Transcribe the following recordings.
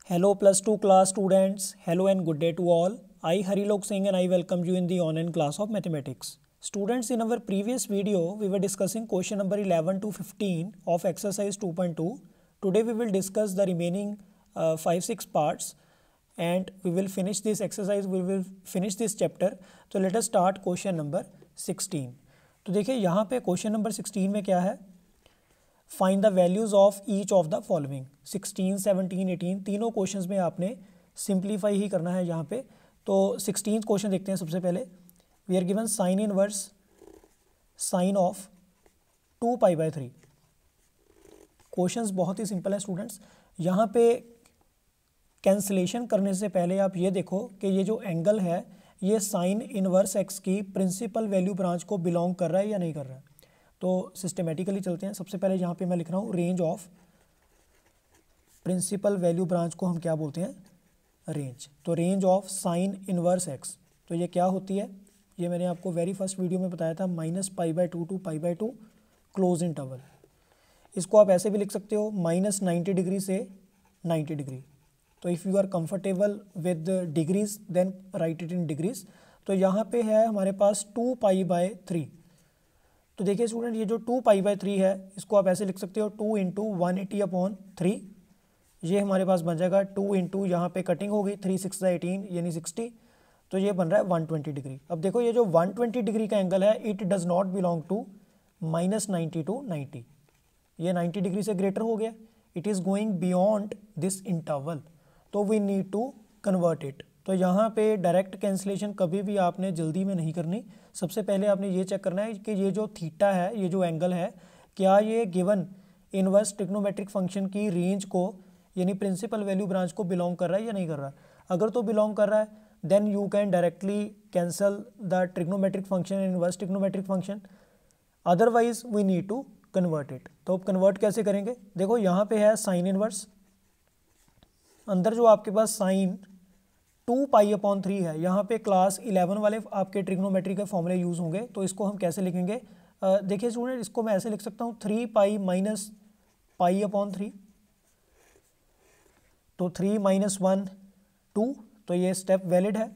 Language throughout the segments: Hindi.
Hello plus 2 class students, hello and good day to all. I Harilok Singh and I welcome you in the online class of mathematics. Students, in our previous video we were discussing question number 11 to 15 of exercise 2.2. Today we will discuss the remaining 5-6 parts and we will finish this exercise, we will finish this chapter. So let us start question number 16. तो देखिए यहाँ पे क्वेश्चन नंबर 16 में क्या है, find the values of each of the following. 16, 17, 18 तीनों क्वेश्चंस में आपने सिंप्लीफाई ही करना है यहाँ पे। तो 16 क्वेश्चन देखते हैं। सबसे पहले we are given sine inverse sine of 2π/3। Questions बहुत ही सिंपल है स्टूडेंट्स। यहाँ पे कैंसिलेशन करने से पहले आप ये देखो कि ये जो एंगल है ये साइन इनवर्स एक्स की प्रिंसिपल वैल्यू ब्रांच को बिलोंग कर रहा है या नहीं कर रहा है। तो सिस्टमेटिकली चलते हैं। सबसे पहले यहाँ पे मैं लिख रहा हूँ range of principal value branch को हम क्या बोलते हैं, रेंज। तो range of sine inverse x, तो ये क्या होती है, ये मैंने आपको वेरी फर्स्ट वीडियो में बताया था, -π/2 to π/2 क्लोज इंटरवल। इसको आप ऐसे भी लिख सकते हो -90 डिग्री से 90 डिग्री। तो if you are comfortable with degrees then write it in degrees. तो यहाँ पे है हमारे पास 2π/3। तो देखिए स्टूडेंट, ये जो 2π/3 है इसको आप ऐसे लिख सकते हो 2 × 180/3। ये हमारे पास बन जाएगा 2 × यहाँ पे कटिंग होगी 3 6 18 यानी 60। तो ये बन रहा है 120 डिग्री। अब देखो ये जो 120 डिग्री का एंगल है it does not belong to -90 to 90। ये 90 डिग्री से ग्रेटर हो गया, it is going beyond this interval. तो we need to convert it. तो यहाँ पे डायरेक्ट कैंसिलेशन कभी भी आपने जल्दी में नहीं करनी। सबसे पहले आपने ये चेक करना है कि ये जो थीटा है, ये जो एंगल है, क्या ये गिवन इनवर्स ट्रिग्नोमेट्रिक फंक्शन की रेंज को यानी प्रिंसिपल वैल्यू ब्रांच को बिलोंग कर रहा है या नहीं कर रहा है। अगर तो बिलोंग कर रहा है then you can directly cancel the trigonometric function inverse trigonometric function, otherwise we need to convert it. तो अब कन्वर्ट कैसे करेंगे, देखो यहाँ पे है साइन इनवर्स, अंदर जो आपके पास साइन 2π/3 है, यहाँ पे क्लास 11 वाले आपके ट्रिग्नोमेट्री के फॉर्मूले यूज़ होंगे। तो इसको हम कैसे लिखेंगे, देखिए स्टूडेंट, इसको मैं ऐसे लिख सकता हूँ 3π - π/3। तो 3 - 1 2, तो ये स्टेप वैलिड है।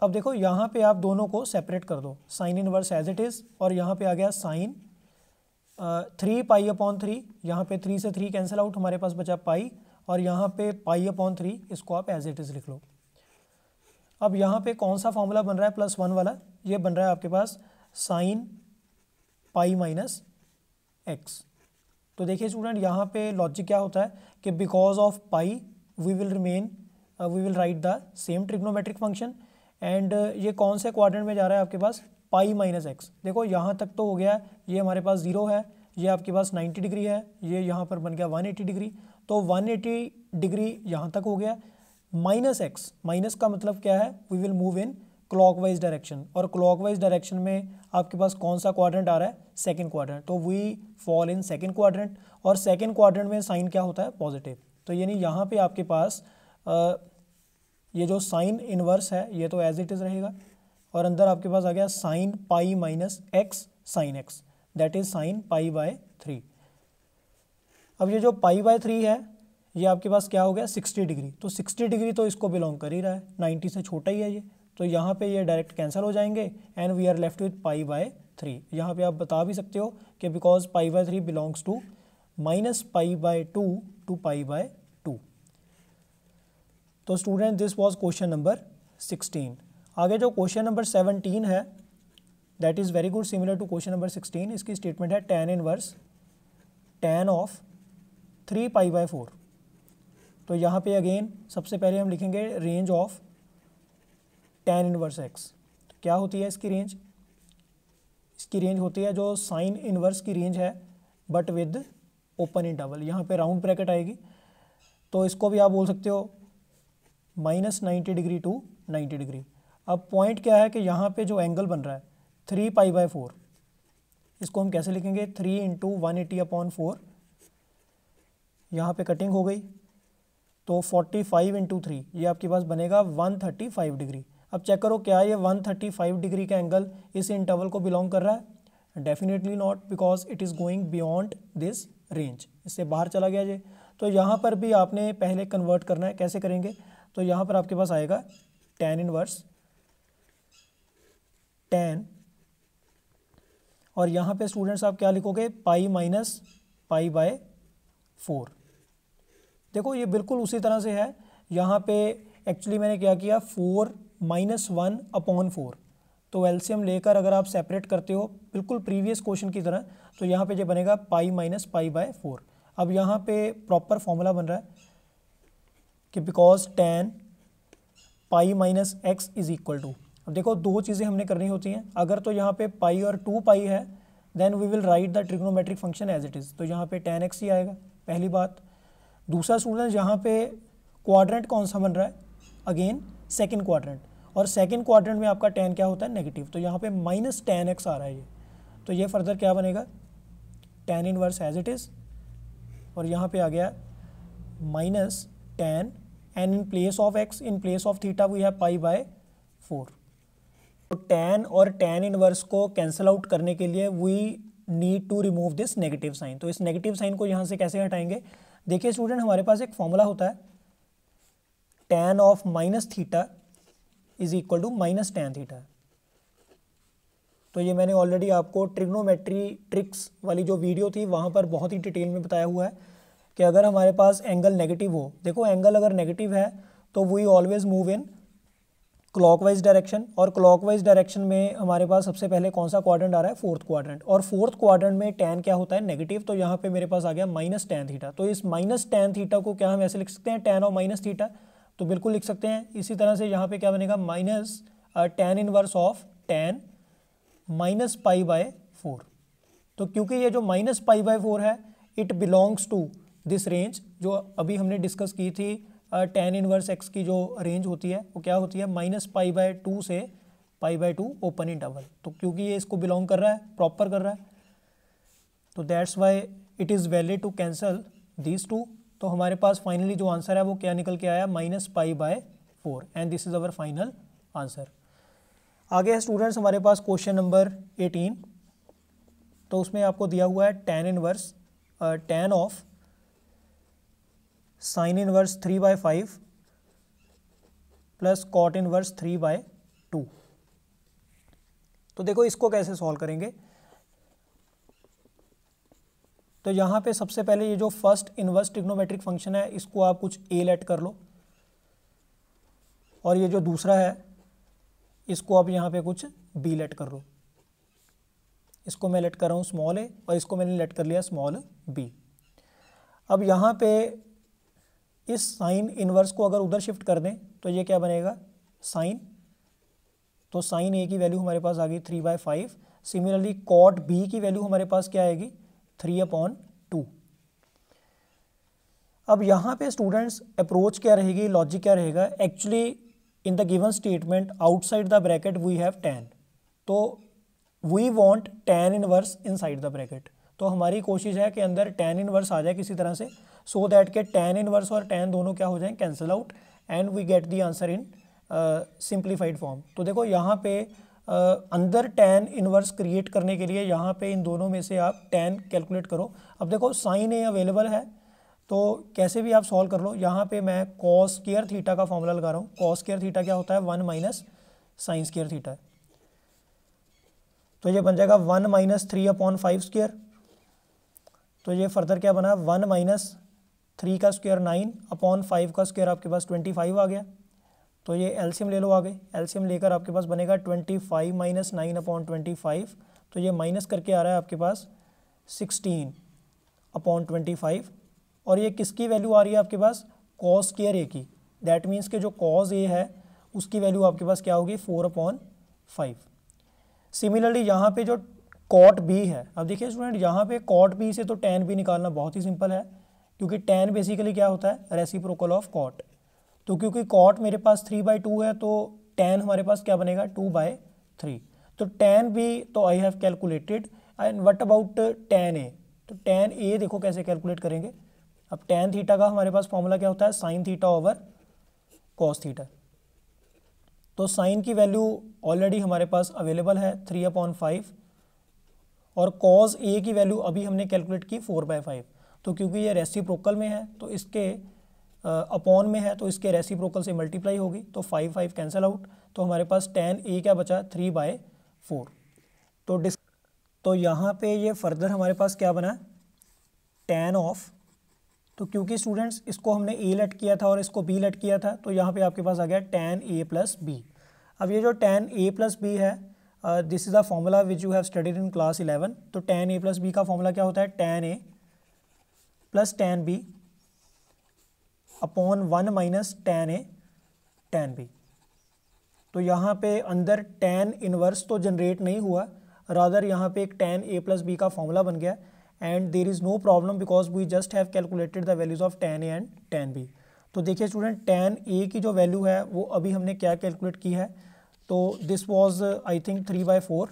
अब देखो यहाँ पे आप दोनों को सेपरेट कर दो, sine inverse as it is और यहाँ पे आ गया साइन 3π/3। यहाँ पे 3 से 3 कैंसिल आउट, हमारे पास बचा पाई, और यहाँ पे π/3 इसको आप एज इट इज़ लिख लो। अब यहाँ पे कौन सा फॉर्मूला बन रहा है +1 वाला, ये बन रहा है आपके पास साइन π - x। तो देखिए स्टूडेंट, यहाँ पे लॉजिक क्या होता है कि because of pi we will write the same trigonometric function. And ये कौन से क्वाड्रेंट में जा रहा है आपके पास, π - x। देखो यहाँ तक तो हो गया, ये हमारे पास 0 है, ये आपके पास 90 डिग्री है, ये यहाँ पर बन गया 180 डिग्री। तो 180 डिग्री यहाँ तक हो गया। -x, माइनस का मतलब क्या है, we will move in clockwise direction, और क्लॉकवाइज डायरेक्शन में आपके पास कौन सा क्वाड्रेंट आ रहा है, सेकंड क्वाड्रेंट। तो we fall in second quadrant, और सेकंड क्वाड्रेंट में साइन क्या होता है, पॉजिटिव। तो यानी यहाँ पे आपके पास ये जो साइन इनवर्स है ये तो एज इट इज़ रहेगा, और अंदर आपके पास आ गया sine π - x sine x, that is sine π/3। अब ये जो π/3 है ये आपके पास क्या हो गया, 60 डिग्री। तो 60 डिग्री तो इसको बिलोंग कर ही रहा है, 90 से छोटा ही है ये। तो यहाँ पे ये डायरेक्ट कैंसिल हो जाएंगे and we are left with π/3। यहाँ पे आप बता भी सकते हो कि बिकॉज π/3 बिलोंग्स टू -π/2 to π/2। तो student, this was question number 16। आगे जो क्वेश्चन नंबर 17 है that is very good, similar to question number 16। इसकी स्टेटमेंट है tan इनवर्स tan ऑफ 3π/4। तो यहाँ पे अगेन सबसे पहले हम लिखेंगे range of tan inverse x। तो क्या होती है इसकी रेंज, इसकी रेंज होती है जो साइन इनवर्स की रेंज है बट विद ओपन इंटरवल। यहाँ पे राउंड ब्रैकेट आएगी, तो इसको भी आप बोल सकते हो -90 डिग्री टू 90 डिग्री। अब पॉइंट क्या है कि यहाँ पे जो एंगल बन रहा है 3π/4, इसको हम कैसे लिखेंगे, 3 × 180/4। यहाँ पे कटिंग हो गई, तो 45 × 3 ये आपके पास बनेगा 135 डिग्री। अब चेक करो क्या ये 135 डिग्री का एंगल इस इंटरवल को बिलोंग कर रहा है, definitely not, because it is going beyond this range, इससे बाहर चला गया ये। तो यहाँ पर भी आपने पहले कन्वर्ट करना है। कैसे करेंगे? तो यहाँ पर आपके पास आएगा tan इनवर्स tan, और यहाँ पे स्टूडेंट्स आप क्या लिखोगे? Pi minus pi by 4। देखो ये बिल्कुल उसी तरह से है। यहाँ पे एक्चुअली मैंने क्या किया, 4 माइनस 1 अपॉन 4, तो एलसीएम लेकर अगर आप सेपरेट करते हो बिल्कुल प्रीवियस क्वेश्चन की तरह, तो यहाँ पे जो बनेगा पाई माइनस पाई बाय 4। अब यहाँ पे प्रॉपर फॉर्मूला बन रहा है कि because tan pi minus x is equal to, अब देखो दो चीज़ें हमने करनी होती हैं। अगर तो यहाँ पे पाई और 2 पाई है, then we will write the trigonometric function as it is, तो यहाँ पे tan x ही आएगा, पहली बात। दूसरा स्टूडेंट, यहाँ पे क्वाड्रेंट कौन सा बन रहा है? अगेन सेकंड क्वाड्रेंट, और सेकंड क्वाड्रेंट में आपका tan क्या होता है? नेगेटिव, तो यहाँ पे माइनस tan x आ रहा है ये, तो ये फर्दर क्या बनेगा? tan inverse as it is, और यहाँ पे आ गया minus tan, and in place of x, in place of theta we have pi by 4। तो tan और tan इनवर्स को कैंसिल आउट करने के लिए we need to remove this negative sign. तो इस नेगेटिव साइन को यहाँ से कैसे हटाएंगे? देखिए स्टूडेंट, हमारे पास एक फॉर्मूला होता है tan of minus theta is equal to minus tan theta. तो ये मैंने ऑलरेडी आपको ट्रिग्नोमेट्री ट्रिक्स वाली जो वीडियो थी वहाँ पर बहुत ही डिटेल में बताया हुआ है कि अगर हमारे पास एंगल नेगेटिव हो, देखो एंगल अगर नेगेटिव है तो we always move in clockwise direction, और क्लॉकवाइज डायरेक्शन में हमारे पास सबसे पहले कौन सा क्वाड्रेंट आ रहा है? फोर्थ क्वाड्रेंट, और फोर्थ क्वाड्रेंट में tan क्या होता है? नेगेटिव, तो यहाँ पे मेरे पास आ गया माइनस tan थीटा। तो इस माइनस tan थीटा को क्या हम ऐसे लिख सकते हैं? tan और माइनस थीटा, तो बिल्कुल लिख सकते हैं। इसी तरह से यहाँ पे क्या बनेगा? Minus tan inverse of tan minus pi by 4। तो क्योंकि ये जो माइनस पाई बाय 4 है, it belongs to this range जो अभी हमने डिस्कस की थी। tan इनवर्स x की जो रेंज होती है वो क्या होती है? माइनस पाई बाय 2 से पाई बाय 2 ओपन इंटरवल। तो क्योंकि ये इसको बिलोंग कर रहा है, प्रॉपर कर रहा है, तो that's why it is valid to cancel these two. तो हमारे पास फाइनली जो आंसर है वो क्या निकल के आया? Minus pi by 4, and this is our final answer. आगे है स्टूडेंट्स हमारे पास क्वेश्चन नंबर 18। तो उसमें आपको दिया हुआ है tan inverse tan of sine inverse 3/5 plus cot inverse 3/2। तो देखो इसको कैसे सॉल्व करेंगे? तो यहाँ पे सबसे पहले ये जो फर्स्ट इनवर्स ट्रिग्नोमेट्रिक फंक्शन है इसको आप कुछ a लेट कर लो, और ये जो दूसरा है इसको आप यहाँ पे कुछ b लेट कर लो। इसको मैं लेट कर रहा हूँ स्मॉल a, और इसको मैंने लेट कर लिया स्मॉल b। अब यहाँ पे इस साइन इनवर्स को अगर उधर शिफ्ट कर दें तो ये क्या बनेगा? साइन, तो साइन a की वैल्यू हमारे पास आ गई 3/5। सिमिलरली कॉट b की वैल्यू हमारे पास क्या आएगी? 3/2। अब यहाँ पे स्टूडेंट्स अप्रोच क्या रहेगी, लॉजिक क्या रहेगा? Actually in the given statement outside the bracket we have tan, तो we want tan inverse inside the bracket. तो हमारी कोशिश है कि अंदर tan इनवर्स आ जाए किसी तरह से, सो दैट के tan इनवर्स और tan दोनों क्या हो जाएं? Cancel out, and we get the answer in simplified form. तो देखो यहाँ पे अंदर tan इनवर्स क्रिएट करने के लिए यहाँ पे इन दोनों में से आप tan कैलकुलेट करो। अब देखो साइन a अवेलेबल है तो कैसे भी आप सॉल्व कर लो। यहाँ पे मैं कॉस स्क्वायर थीटा का फॉर्मूला लगा रहा हूँ। कॉस स्क्वायर थीटा क्या होता है? 1 माइनस साइन स्क्वायर थीटा। तो ये बन जाएगा 1 माइनस 3/5 स्क्वायर। तो ये फर्दर क्या बना? 1 माइनस 3 का स्क्वायर 9/5 का स्क्वायर आपके पास 25 आ गया। तो ये एलसीएम ले लो आगे, एलसीएम लेकर आपके पास बनेगा 25 माइनस 9/25। तो ये माइनस करके आ रहा है आपके पास 16/25, और ये किसकी वैल्यू आ रही है आपके पास? कॉस स्क्वायर ए की। दैट मीन्स कि जो कॉस ए है उसकी वैल्यू आपके पास क्या होगी? 4/5। सिमिलरली यहाँ पे जो कॉट बी है, अब देखिए स्टूडेंट यहाँ पे कॉट बी से तो tan बी निकालना बहुत ही सिंपल है, क्योंकि tan बेसिकली क्या होता है? Reciprocal of cot. तो क्योंकि कॉट मेरे पास 3/2 है तो tan हमारे पास क्या बनेगा? 2/3। तो tan बी तो I have calculated, and what about tan ए? तो tan ए देखो कैसे कैलकुलेट करेंगे। अब tan थीटा का हमारे पास फॉर्मूला क्या होता है? Sine theta over cos theta. तो साइन की वैल्यू ऑलरेडी हमारे पास अवेलेबल है 3/5, और कॉस ए की वैल्यू अभी हमने कैलकुलेट की 4/5। तो क्योंकि ये रेसिप्रोकल में है तो इसके अपॉन में है तो इसके रेसिप्रोकल से मल्टीप्लाई होगी, तो 5 5 कैंसिल आउट, तो हमारे पास tan a क्या बचा 3/4। तो यहाँ पे ये फर्दर हमारे पास क्या बना tan ऑफ, तो क्योंकि स्टूडेंट्स इसको हमने a लेट किया था और इसको b लेट किया था तो यहाँ पे आपके पास आ गया tan a प्लस b। अब ये जो tan a प्लस b है this is the formula which you have studied in class 11। तो tan a प्लस b का फॉर्मूला क्या होता है tan a plus tan b upon 1 minus tan a tan b। तो यहाँ पे अंदर tan इनवर्स तो जनरेट नहीं हुआ, रादर यहाँ पे एक tan a प्लस b का फॉर्मूला बन गया and there is no problem because we just have calculated the values of tan a and tan b। तो देखिए स्टूडेंट tan a की जो वैल्यू है वो अभी हमने क्या कैलकुलेट की है, तो दिस वाज आई थिंक 3/4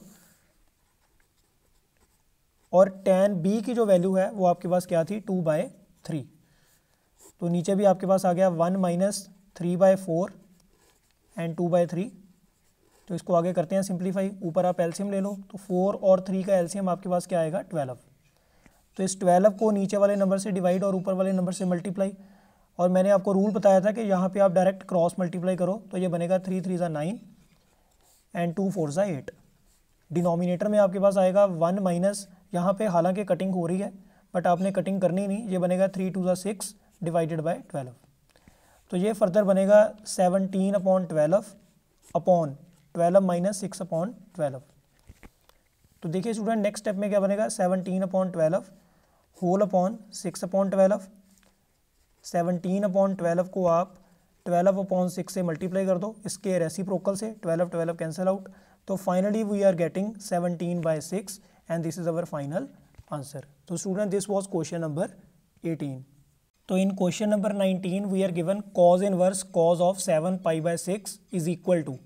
और tan b की जो वैल्यू है वो आपके पास क्या थी 2/3। तो नीचे भी आपके पास आ गया 1 माइनस 3/4 एंड 2/3। तो इसको आगे करते हैं सिंप्लीफाई, ऊपर आप एलसीएम ले लो, तो 4 और 3 का एलसीएम आपके पास क्या आएगा 12। तो इस 12 को नीचे वाले नंबर से डिवाइड और ऊपर वाले नंबर से मल्टीप्लाई, और मैंने आपको रूल बताया था कि यहाँ पे आप डायरेक्ट क्रॉस मल्टीप्लाई करो, तो ये बनेगा 3 3 ज़ा 9 एंड 2 4 ज़ा 8। डिनोमिनेटर में आपके पास आएगा 1 माइनस, यहाँ पे हालांकि कटिंग हो रही है बट आपने कटिंग करनी नहीं, ये बनेगा 3 2 ज़ा 6 डिवाइडेड बाय 12। तो ये फर्दर बनेगा 17/12 अपॉन 12 माइनस 6/12। तो देखिए स्टूडेंट नेक्स्ट स्टेप में क्या बनेगा 17/12 होल अपॉन 6/12। 17/12 को आप 12/6 से मल्टीप्लाई कर दो, इसके रेसिप्रोकल से 12 12 कैंसिल आउट, तो finally we are getting 17/6 and this is our final answer. तो student this was question number 18। तो in question number 19 we are given cos inverse cos of 7π/6 is equal to,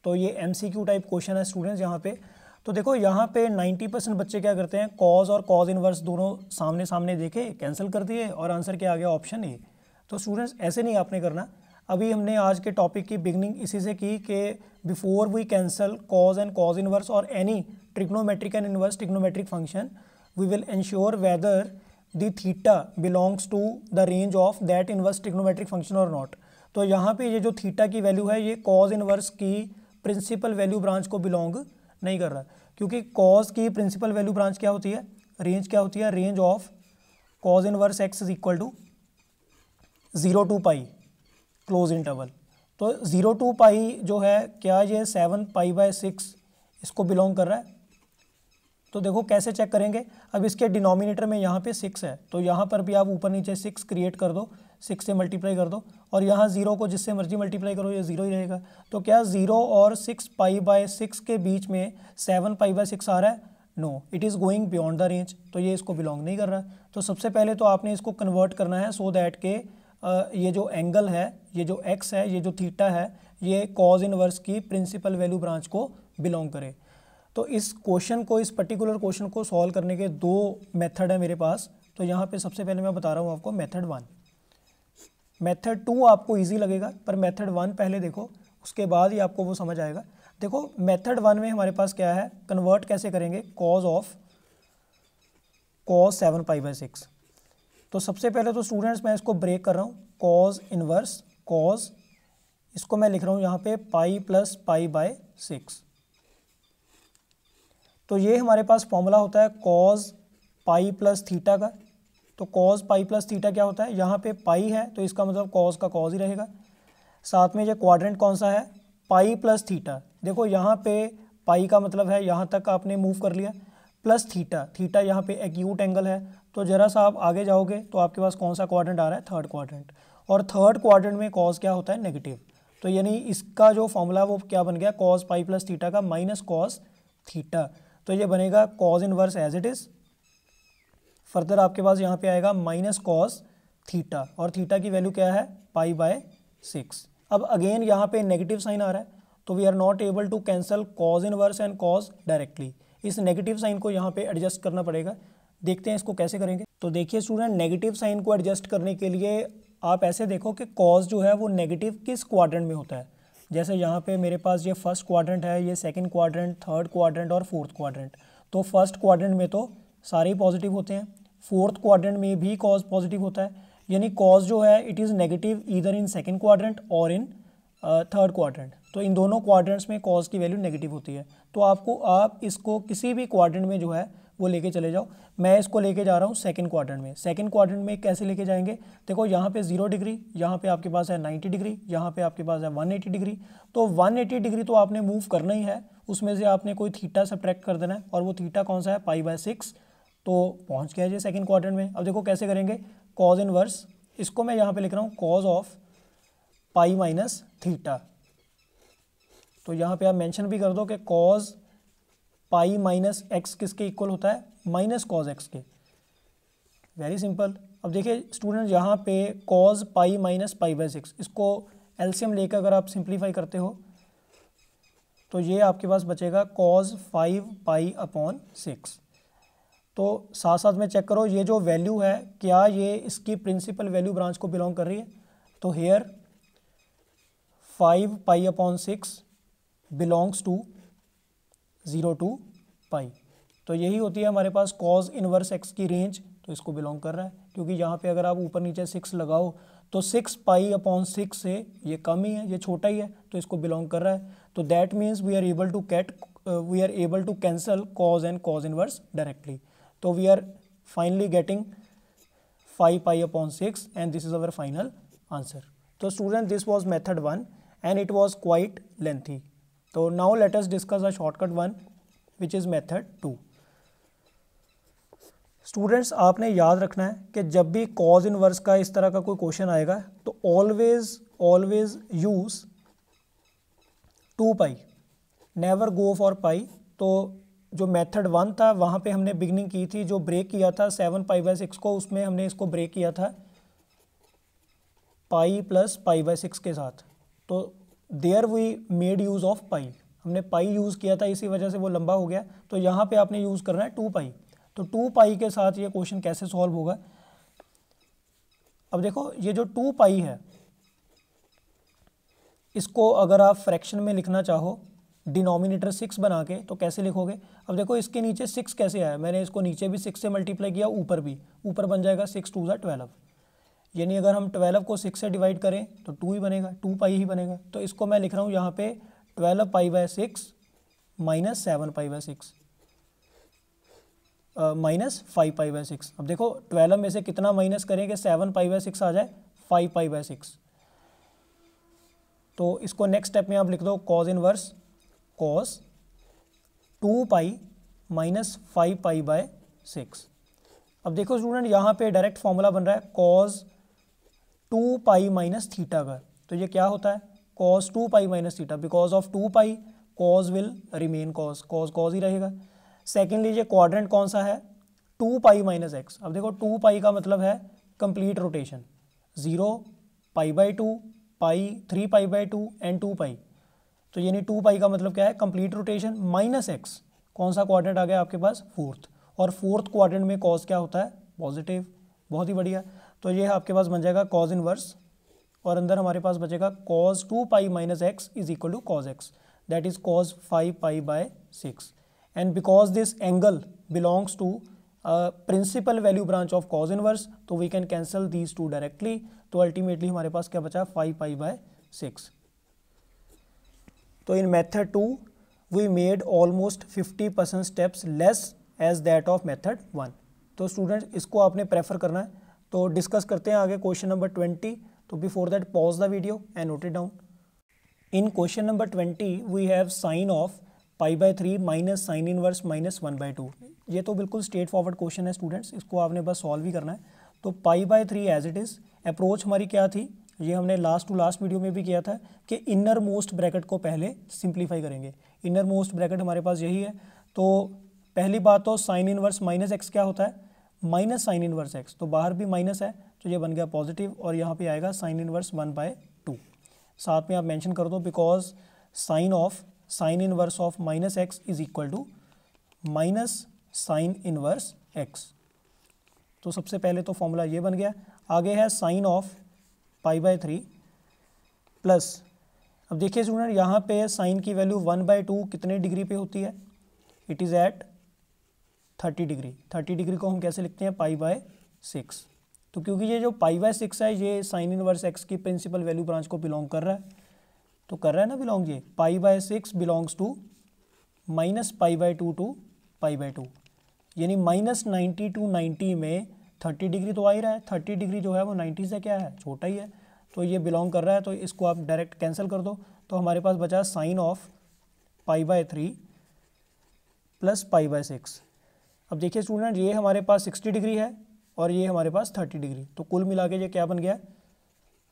तो ये MCQ टाइप क्वेश्चन है स्टूडेंट्स यहाँ पे। तो देखो यहाँ पे 90% बच्चे क्या करते हैं कॉज और कॉज इनवर्स दोनों सामने सामने देखे कैंसिल कर दिए और आंसर क्या आ गया ऑप्शन ए। तो स्टूडेंट्स ऐसे नहीं आपने करना, अभी हमने आज के टॉपिक की बिगनिंग इसी से की कि before we cancel cos and cos inverse और any trigonometric and inverse trigonometric function we will ensure whether the theta belongs to the range of that inverse trigonometric function और नॉट। तो यहाँ पे ये जो थीटा की वैल्यू है ये कॉज इनवर्स की प्रिंसिपल वैल्यू ब्रांच को बिलोंग नहीं कर रहा, क्योंकि कॉज की प्रिंसिपल वैल्यू ब्रांच क्या होती है, रेंज क्या होती है, range of cos inverse x is equal to 0 to π close interval. तो 0 to π जो है क्या ये 7π/6 इसको बिलोंग कर रहा है। तो देखो कैसे चेक करेंगे, अब इसके डिनोमिनेटर में यहाँ पे 6 है तो यहाँ पर भी आप ऊपर नीचे 6 क्रिएट कर दो, 6 से मल्टीप्लाई कर दो, और यहाँ 0 को जिससे मर्जी मल्टीप्लाई करो ये 0 ही रहेगा। तो क्या 0 और 6π/6 के बीच में 7π/6 आ रहा है, no, it is going beyond the range, तो ये इसको बिलोंग नहीं कर रहा। तो सबसे पहले तो आपने इसको कन्वर्ट करना है सो दैट के ये जो एंगल है, ये जो x है, ये जो थीटा है, ये कॉज इनवर्स की प्रिंसिपल वैल्यू ब्रांच को बिलोंग करे। तो इस क्वेश्चन को, इस पर्टिकुलर क्वेश्चन को सॉल्व करने के 2 मेथड है मेरे पास। तो यहाँ पे सबसे पहले मैं बता रहा हूँ आपको मेथड 1। मेथड 2 आपको इजी लगेगा पर मेथड 1 पहले देखो, उसके बाद ही आपको वो समझ आएगा। देखो मेथड 1 में हमारे पास क्या है, कन्वर्ट कैसे करेंगे कॉज ऑफ cos 7π/6। तो सबसे पहले तो स्टूडेंट्स मैं इसको ब्रेक कर रहा हूँ, कॉज इनवर्स कॉज, इसको मैं लिख रहा हूँ यहाँ पे पाई प्लस π/6। तो ये हमारे पास फॉर्मूला होता है कॉज पाई प्लस थीटा का। तो कॉज पाई प्लस थीटा क्या होता है, यहाँ पे पाई है तो इसका मतलब कॉज का कॉज ही रहेगा। साथ में ये क्वाड्रेंट कौन सा है, पाई प्लस थीटा। देखो यहाँ पे पाई का मतलब है यहाँ तक आपने मूव कर लिया, प्लस थीटा, थीटा यहाँ पे एक्यूट एंगल है। तो ज़रा सा आप आगे जाओगे तो आपके पास कौन सा क्वाड्रेंट आ रहा है, थर्ड क्वाड्रेंट, और थर्ड क्वाड्रेंट में कॉज क्या होता है, नेगेटिव। तो यानी इसका जो फॉर्मूला वो क्या बन गया, कॉज पाई प्लस थीटा का माइनस कॉज थीटा। तो ये बनेगा cos inverse as it is. Further आपके पास यहाँ पे आएगा माइनस कॉज थीटा, और थीटा की वैल्यू क्या है π/6। अब अगेन यहाँ पे नेगेटिव साइन आ रहा है तो we are not able to cancel cos inverse and cos directly. इस नेगेटिव साइन को यहाँ पे एडजस्ट करना पड़ेगा। देखते हैं इसको कैसे करेंगे। तो देखिए स्टूडेंट, नेगेटिव साइन को एडजस्ट करने के लिए आप ऐसे देखो कि कॉज जो है वो नेगेटिव किस क्वाड्रेंट में होता है। जैसे यहाँ पे मेरे पास ये फर्स्ट क्वाड्रेंट है, ये सेकंड क्वाड्रेंट, थर्ड क्वाड्रेंट और फोर्थ क्वाड्रेंट। तो फर्स्ट क्वाड्रेंट में तो सारे ही पॉजिटिव होते हैं, फोर्थ क्वाड्रेंट में भी कॉज पॉजिटिव होता है, यानी कॉज जो है it is negative either in second quadrant और इन थर्ड क्वाड्रेंट। तो इन दोनों क्वाड्रेंट्स में कॉज की वैल्यू नेगेटिव होती है। तो आप इसको किसी भी क्वाड्रेंट में जो है वो लेके चले जाओ। मैं इसको लेके जा रहा हूँ सेकंड क्वाड्रेंट में। सेकंड क्वाड्रेंट में कैसे लेके जाएंगे, देखो यहाँ पे 0 डिग्री, यहाँ पे आपके पास है 90 डिग्री, यहाँ पे आपके पास है 180 डिग्री। तो 180 डिग्री तो आपने मूव करना ही है, उसमें से आपने कोई थीटा सब्ट्रैक्ट कर देना है, और वो थीटा कौन सा है, π/6। तो पहुँच गया जी सेकेंड क्वाड्रेंट में। अब देखो कैसे करेंगे, कॉज इनवर्स, इसको मैं यहाँ पर लिख रहा हूँ कॉज ऑफ π-θ। तो यहाँ पे आप मेंशन भी कर दो कि कॉज π-x किसके इक्वल होता है, माइनस कॉज x के। Very simple. अब देखिए स्टूडेंट, यहाँ पे कॉज π-π/6, इसको एलसीएम लेकर अगर आप सिंप्लीफाई करते हो तो ये आपके पास बचेगा कॉज 5π/6। तो साथ साथ में चेक करो ये जो वैल्यू है क्या ये इसकी प्रिंसिपल वैल्यू ब्रांच को बिलोंग कर रही है। तो हेयर 5π/6 बिलोंग्स टू 0 to π। तो यही होती है हमारे पास कॉज इनवर्स x की रेंज, तो इसको बिलोंग कर रहा है, क्योंकि यहाँ पे अगर आप ऊपर नीचे 6 लगाओ तो 6π/6 से ये कम ही है, ये छोटा ही है, तो इसको बिलोंग कर रहा है। तो that means we are able to cancel cos and cos inverse directly. तो we are finally getting 5π/6 and this is our final answer. तो student, this was method 1 and it was quite lengthy. तो now let us discuss a shortcut one which is method 2। Students, आपने याद रखना है कि जब भी कॉज इनवर्स का इस तरह का कोई क्वेश्चन आएगा तो always use 2π, never go for pi. तो जो मेथड 1 था वहाँ पे हमने बिगनिंग की थी, जो ब्रेक किया था 7π/6 को, उसमें हमने इसको ब्रेक किया था π + π/6 के साथ। तो there we made use of pi, हमने पाई यूज़ किया था, इसी वजह से वो लंबा हो गया। तो यहाँ पे आपने यूज़ करना है 2π। तो 2π के साथ ये क्वेश्चन कैसे सॉल्व होगा। अब देखो ये जो 2π है इसको अगर आप फ्रैक्शन में लिखना चाहो डिनोमिनेटर 6 बना के, तो कैसे लिखोगे। अब देखो इसके नीचे 6 कैसे आया, मैंने इसको नीचे भी 6 से मल्टीप्लाई किया, ऊपर भी, ऊपर बन जाएगा 6 2 12। यानी अगर हम 12 को 6 से डिवाइड करें तो 2 ही बनेगा, 2π ही बनेगा। तो इसको मैं लिख रहा हूँ यहाँ पे 12π/6 माइनस 7π/6 माइनस 5π/6। अब देखो 12 में से कितना माइनस करें कि 7π/6 आ जाए, 5π/6। तो इसको नेक्स्ट स्टेप में आप लिख दो कॉज इनवर्स कॉस 2π माइनस 5π/6। अब देखो स्टूडेंट, यहाँ पे डायरेक्ट फॉर्मूला बन रहा है कॉज 2π माइनस थीटा का। तो ये क्या होता है, cos 2π minus theta, because of 2π cos will remain cos, cos ही रहेगा। सेकेंडली ये क्वाड्रेंट कौन सा है, 2π माइनस x। अब देखो 2π का मतलब है कंप्लीट रोटेशन, 0 π/2 π 3π/2 एंड 2π। तो यानी 2π का मतलब क्या है, कंप्लीट रोटेशन माइनस x। कौन सा क्वाड्रेंट आ गया आपके पास, फोर्थ, और फोर्थ क्वाड्रेंट में कॉज क्या होता है, पॉजिटिव। बहुत ही बढ़िया। तो ये आपके पास बन जाएगा कॉज इनवर्स, और अंदर हमारे पास बचेगा cos 2π minus x is equal to cos x, that is cos 5π/6। And because this angle belongs to principal value branch of cos inverse, तो we can cancel these two directly. तो अल्टीमेटली हमारे पास क्या बचा, 5π/6। तो in method 2 we made almost 50% steps less as that of method 1। तो स्टूडेंट्स, इसको आपने प्रेफर करना है। तो डिस्कस करते हैं आगे क्वेश्चन नंबर 20। तो before that pause the video and note it down. In question number 20 we have sine of π/3 minus sine inverse minus 1/2। ये तो बिल्कुल स्ट्रेट फॉरवर्ड क्वेश्चन है स्टूडेंट्स, इसको आपने बस सॉल्व ही करना है। तो π/3 एज इट इज़, अप्रोच हमारी क्या थी, ये हमने लास्ट टू लास्ट वीडियो में भी किया था कि इनर मोस्ट ब्रैकेट को पहले सिंप्लीफाई करेंगे। इनर मोस्ट ब्रैकेट हमारे पास यही है। तो पहली बात तो साइन इनवर्स माइनस x क्या होता है, माइनस साइन इनवर्स x। तो बाहर भी माइनस है तो ये बन गया पॉजिटिव, और यहाँ पे आएगा साइन इनवर्स 1/2। साथ में आप मेंशन कर दो because sine inverse of minus x is equal to minus sine inverse x। तो सबसे पहले तो फॉर्मूला ये बन गया। आगे है साइन ऑफ π/3 प्लस, अब देखिए स्टूडेंट यहाँ पे साइन की वैल्यू 1/2 कितने डिग्री पे होती है, इट इज़ एट 30 डिग्री को हम कैसे लिखते हैं, π/6। तो क्योंकि ये जो π/6 है ये साइन इनवर्स x की प्रिंसिपल वैल्यू ब्रांच को बिलोंग कर रहा है, तो कर रहा है ना बिलोंग, ये π/6 बिलोंग्स टू -π/2 टू π/2, यानी -90 टू 90 में 30 डिग्री तो आ ही रहा है, 30 डिग्री जो है वो 90 से क्या है, छोटा ही है, तो ये बिलोंग कर रहा है, तो इसको आप डायरेक्ट कैंसिल कर दो। तो हमारे पास बचा साइन ऑफ π/3 प्लस π/6। अब देखिए स्टूडेंट, ये हमारे पास 60 डिग्री है और ये हमारे पास 30 डिग्री, तो कुल मिला के ये क्या बन गया,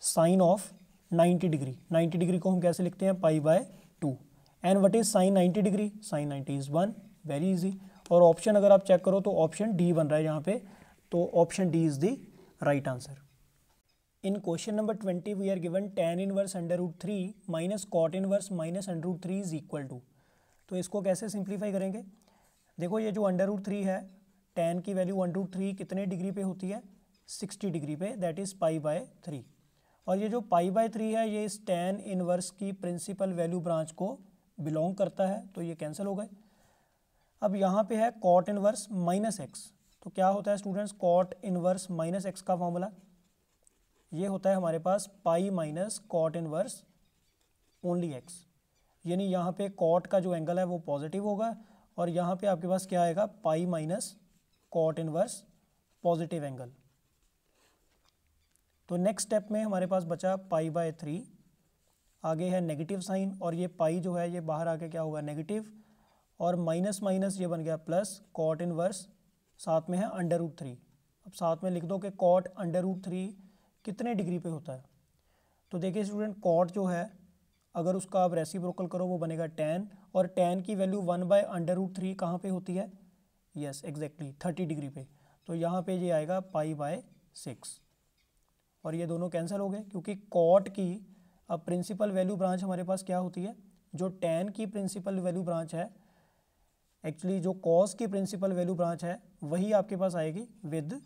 साइन ऑफ 90 डिग्री। 90 डिग्री को हम कैसे लिखते हैं, π/2। एंड व्हाट इज साइन 90 डिग्री, साइन 90 इज 1, वेरी इजी। और ऑप्शन अगर आप चेक करो तो ऑप्शन डी बन रहा है यहाँ पे, तो option D is the right answer. In question number 20 we are given tan inverse √3 minus cot inverse minus √3 is equal to. तो इसको कैसे सिंप्लीफाई करेंगे, देखो ये जो √3 है, tan की वैल्यू √3 कितने डिग्री पे होती है, 60 डिग्री पे, दैट इज़ π/3। और ये जो π/3 है ये इस tan इनवर्स की प्रिंसिपल वैल्यू ब्रांच को बिलोंग करता है, तो ये कैंसिल हो गए। अब यहाँ पे है कॉट इनवर्स माइनस एक्स, तो क्या होता है students, cot inverse minus x का फॉर्मूला ये होता है हमारे पास pi minus cot inverse only x, यानी यहाँ पे कॉट का जो एंगल है वो पॉजिटिव होगा और यहाँ पे आपके पास क्या आएगा, pi minus cot inverse positive angle. तो नेक्स्ट स्टेप में हमारे पास बचा π/3, आगे है नेगेटिव साइन और ये पाई जो है ये बाहर आके क्या होगा, नेगेटिव, और माइनस माइनस ये बन गया प्लस, कॉट इनवर्स साथ में है √3। अब साथ में लिख दो कि कॉट √3 कितने डिग्री पे होता है। तो देखिए स्टूडेंट, कॉट जो है अगर उसका आप रेसिप्रोकल करो वो बनेगा tan, और tan की वैल्यू 1/√3 कहाँ पे होती है, यस एग्जैक्टली 30 डिग्री पे, तो यहाँ पे ये आएगा π/6 और ये दोनों कैंसिल हो गए, क्योंकि कॉट की अब प्रिंसिपल वैल्यू ब्रांच हमारे पास क्या होती है, जो tan की प्रिंसिपल वैल्यू ब्रांच है, एक्चुअली जो cos की प्रिंसिपल वैल्यू ब्रांच है वही आपके पास आएगी विद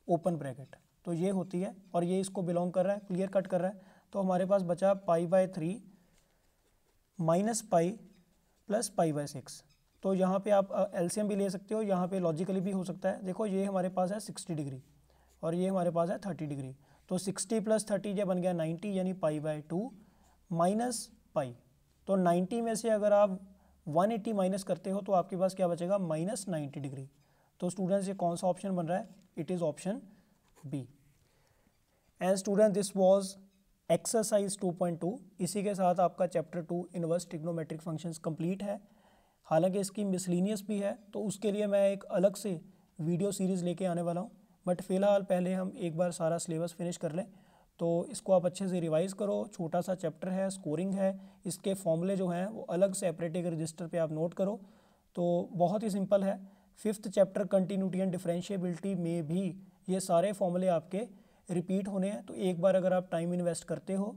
ओपन ब्रैकेट, तो ये होती है और ये इसको बिलोंग कर रहा है, क्लियर कट कर रहा है। तो हमारे पास बचा π/3 माइनस पाई प्लस π/6। तो यहाँ पे आप एलसीएम भी ले सकते हो, यहाँ पे लॉजिकली भी हो सकता है। देखो ये हमारे पास है 60 डिग्री और ये हमारे पास है 30 डिग्री, तो 60 प्लस 30 ये बन गया 90, यानी π/2 माइनस पाई। तो 90 में से अगर आप 180 माइनस करते हो तो आपके पास क्या बचेगा, -90 डिग्री। तो स्टूडेंट्स ये कौन सा ऑप्शन बन रहा है, it is option B. And student this was exercise 2.2। इसी के साथ आपका chapter 2 inverse trigonometric functions complete है। हालांकि इसकी मिसलिनियस भी है, तो उसके लिए मैं एक अलग से वीडियो सीरीज़ लेके आने वाला हूँ, बट फ़िलहाल पहले हम एक बार सारा सिलेबस फिनिश कर लें। तो इसको आप अच्छे से रिवाइज़ करो, छोटा सा चैप्टर है, स्कोरिंग है, इसके फॉर्मूले जो हैं वो अलग सेपरेट एक रजिस्टर पे आप नोट करो। तो बहुत ही सिंपल है। 5th chapter continuity and differentiability में भी ये सारे फॉर्मूले आपके रिपीट होने हैं, तो एक बार अगर आप टाइम इन्वेस्ट करते हो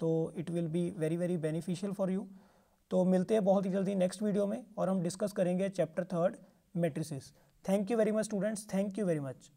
तो it will be very very beneficial for you. तो मिलते हैं बहुत ही जल्दी नेक्स्ट वीडियो में और हम डिस्कस करेंगे chapter 3 matrices. Thank you very much students, thank you very much.